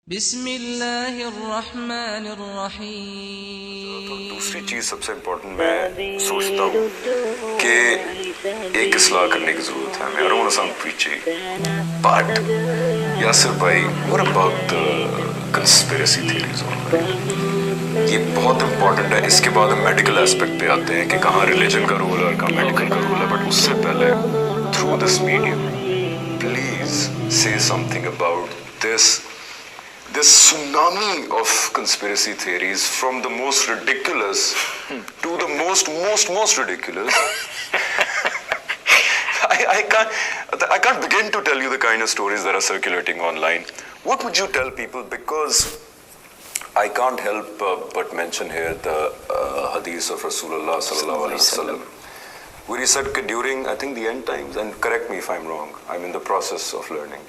बिस्मिल्लाहिर्रहमानिर्रहीम। दूसरी चीज़ सबसे इम्पोर्टेंट मैं सोचता हूँ कि एक इस्लाह करने की ज़रूरत है. I don't want to sound preachy, but Yasir भाई, what about the conspiracy theories online? ये बहुत इम्पोर्टेंट है. इसके बाद हम मेडिकल एस्पेक्ट पे आते हैं कि कहाँ रिलीजन का रोल है और कहाँ मेडिकल का रोल है. बट उससे पहले थ्रू दिस मीडियम प्लीज से something about this tsunami of conspiracy theories, from the most ridiculous to the most ridiculous. I can't begin to tell you the kind of stories that are circulating online. What would you tell people? Because I can't help but mention here the hadith of Rasulullah sallallahu alaihi wasallam, where he said during, I think, the end times, and correct me if I'm wrong, I'm in the process of learning,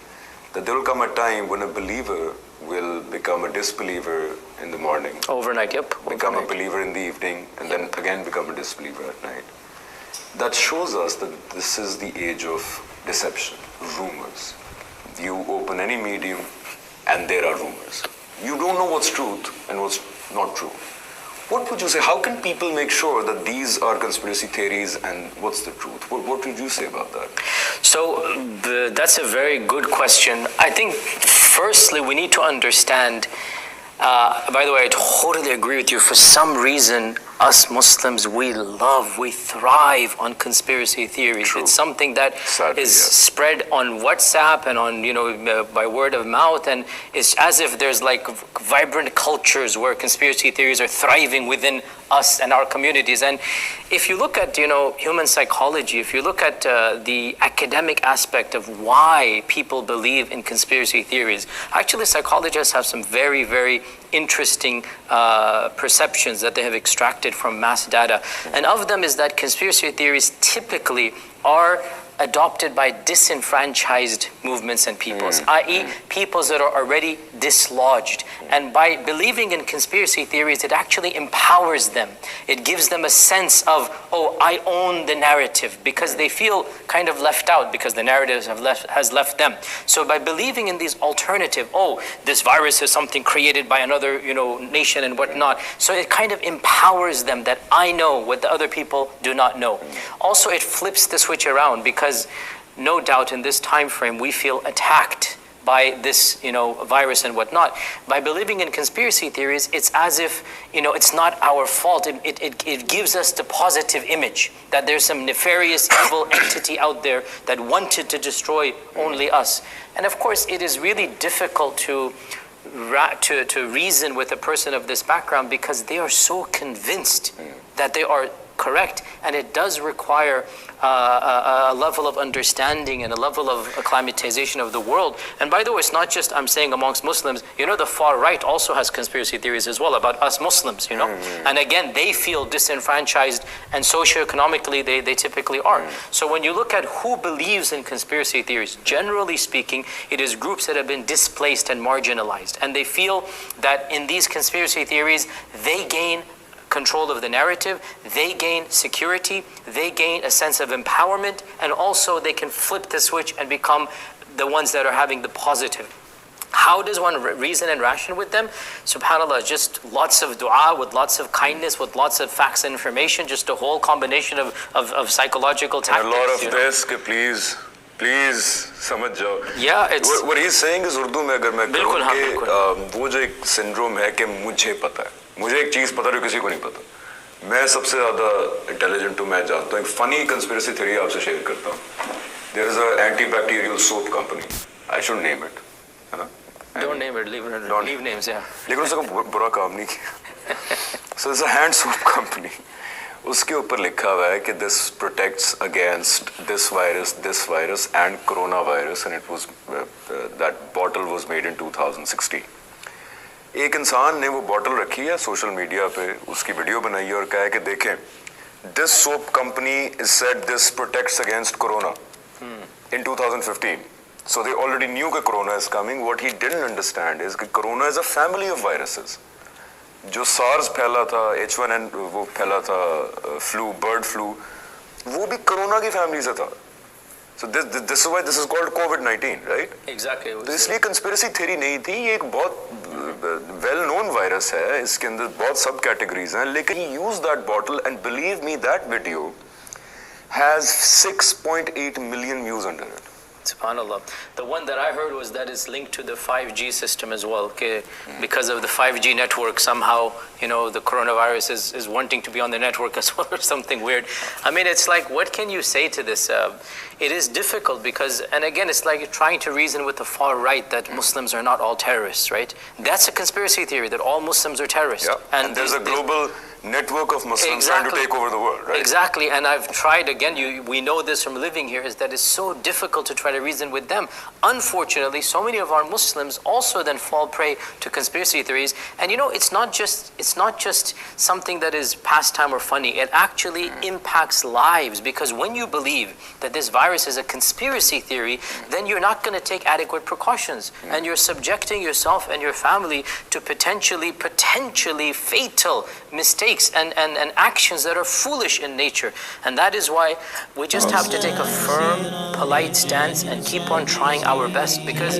that there will come a time when a believer will become a disbeliever in the morning. Overnight, yep. Become a believer in the evening, and then again become a disbeliever at night. That shows us that this is the age of deception, rumors. You open any medium and there are rumors. You don't know what's truth and what's not true. What would you say? How can people make sure that these are conspiracy theories and what's the truth? What would you say about that? So that's a very good question. I think firstly we need to understand, by the way, I totally agree with you. For some reason, us Muslims, we thrive on conspiracy theories. True. It's something that Sadly, is yes. spread on WhatsApp and on, by word of mouth, and it's as if there's like vibrant cultures where conspiracy theories are thriving within us and our communities. And if you look at, human psychology, if you look at the academic aspect of why people believe in conspiracy theories, actually psychologists have some very, very interesting perceptions that they have extracted from mass data. And of them is that conspiracy theories typically are adopted by disenfranchised movements and peoples, i.e. peoples that are already dislodged. And by believing in conspiracy theories, it actually empowers them. It gives them a sense of, oh, I own the narrative, because they feel kind of left out because the narrative has left them. So by believing in these alternative, oh, this virus is something created by another, nation and whatnot. So it kind of empowers them that I know what the other people do not know. Also, it flips the switch around, because no doubt in this time frame we feel attacked by this virus and whatnot. By believing in conspiracy theories, it's as if it's not our fault. It gives us the positive image that there's some nefarious evil entity out there that wanted to destroy only us. And of course it is really difficult to reason with a person of this background, because they are so convinced that they are correct, and it does require a level of understanding and a level of acclimatization of the world. And by the way, it's not just I'm saying amongst Muslims, the far right also has conspiracy theories as well about us Muslims, and again they feel disenfranchised, and socioeconomically they typically are. So when you look at who believes in conspiracy theories, generally speaking, it is groups that have been displaced and marginalized, and they feel that in these conspiracy theories they gain control of the narrative, they gain security, they gain a sense of empowerment, and also they can flip the switch and become the ones that are having the positive. How does one reason and ration with them? SubhanAllah, just lots of dua, with lots of kindness, with lots of facts and information, just a whole combination of psychological tactics. And a lot of this, please समझ जाओ. Yeah, it's what he's saying is Urdu में अगर मैं बिल्कुल, हाँ, कहूँ कि वो जो एक syndrome है कि मुझे पता है, मुझे एक चीज़ पता है जो किसी को नहीं पता, मैं सबसे ज़्यादा इंटेलिजेंट हूँ, मैं जानता हूँ. एक फनी कंस्पिरेसी थ्योरी आपसे शेयर करता हूँ. There is an antibacterial soap company. I should name it, है ना? don't name it, leave names, yeah. लेकिन उसने कोई बुरा काम नहीं किया. So there's a hand soap company. उसके ऊपर लिखा हुआ है कि this protects against this virus and coronavirus, and it was that bottle was made in 2016. एक इंसान ने वो बॉटल रखी है, सोशल मीडिया पे उसकी वीडियो बनाई है और कहा है कि देखें, this soap company said this protects against corona in 2015. So they already knew that corona is coming. What he didn't understand is that corona is a family of viruses. जो SARS फैला था, H1N वो फैला था, flu, bird flu, वो भी corona की family से था. So this is why this is called COVID-19, right? Exactly. तो इसलिए conspiracy theory नहीं थी, ये एक बहुत well known virus है, इसके अंदर बहुत सब categories हैं, लेकिन he used that bottle and believe me that video has 6.8 million views under it. SubhanAllah. The one that I heard was that it's linked to the 5G system as well. Okay? Because of the 5G network, somehow, the coronavirus is wanting to be on the network as well or something weird. I mean, it's like, what can you say to this? It is difficult because, and again, it's like trying to reason with the far right that Muslims are not all terrorists, right? That's a conspiracy theory, that all Muslims are terrorists. Yeah. And there's a global network of Muslims trying to take over the world, right? Exactly, and I've tried, again, we know this from living here, is that it's so difficult to try to reason with them. Unfortunately, so many of our Muslims also then fall prey to conspiracy theories, and it's not just something that is pastime or funny, it actually impacts lives, because when you believe that this virus is a conspiracy theory, then you're not going to take adequate precautions, and you're subjecting yourself and your family to potentially fatal mistakes and actions that are foolish in nature. And that is why we just have to take a firm, polite stance and keep on trying our best, because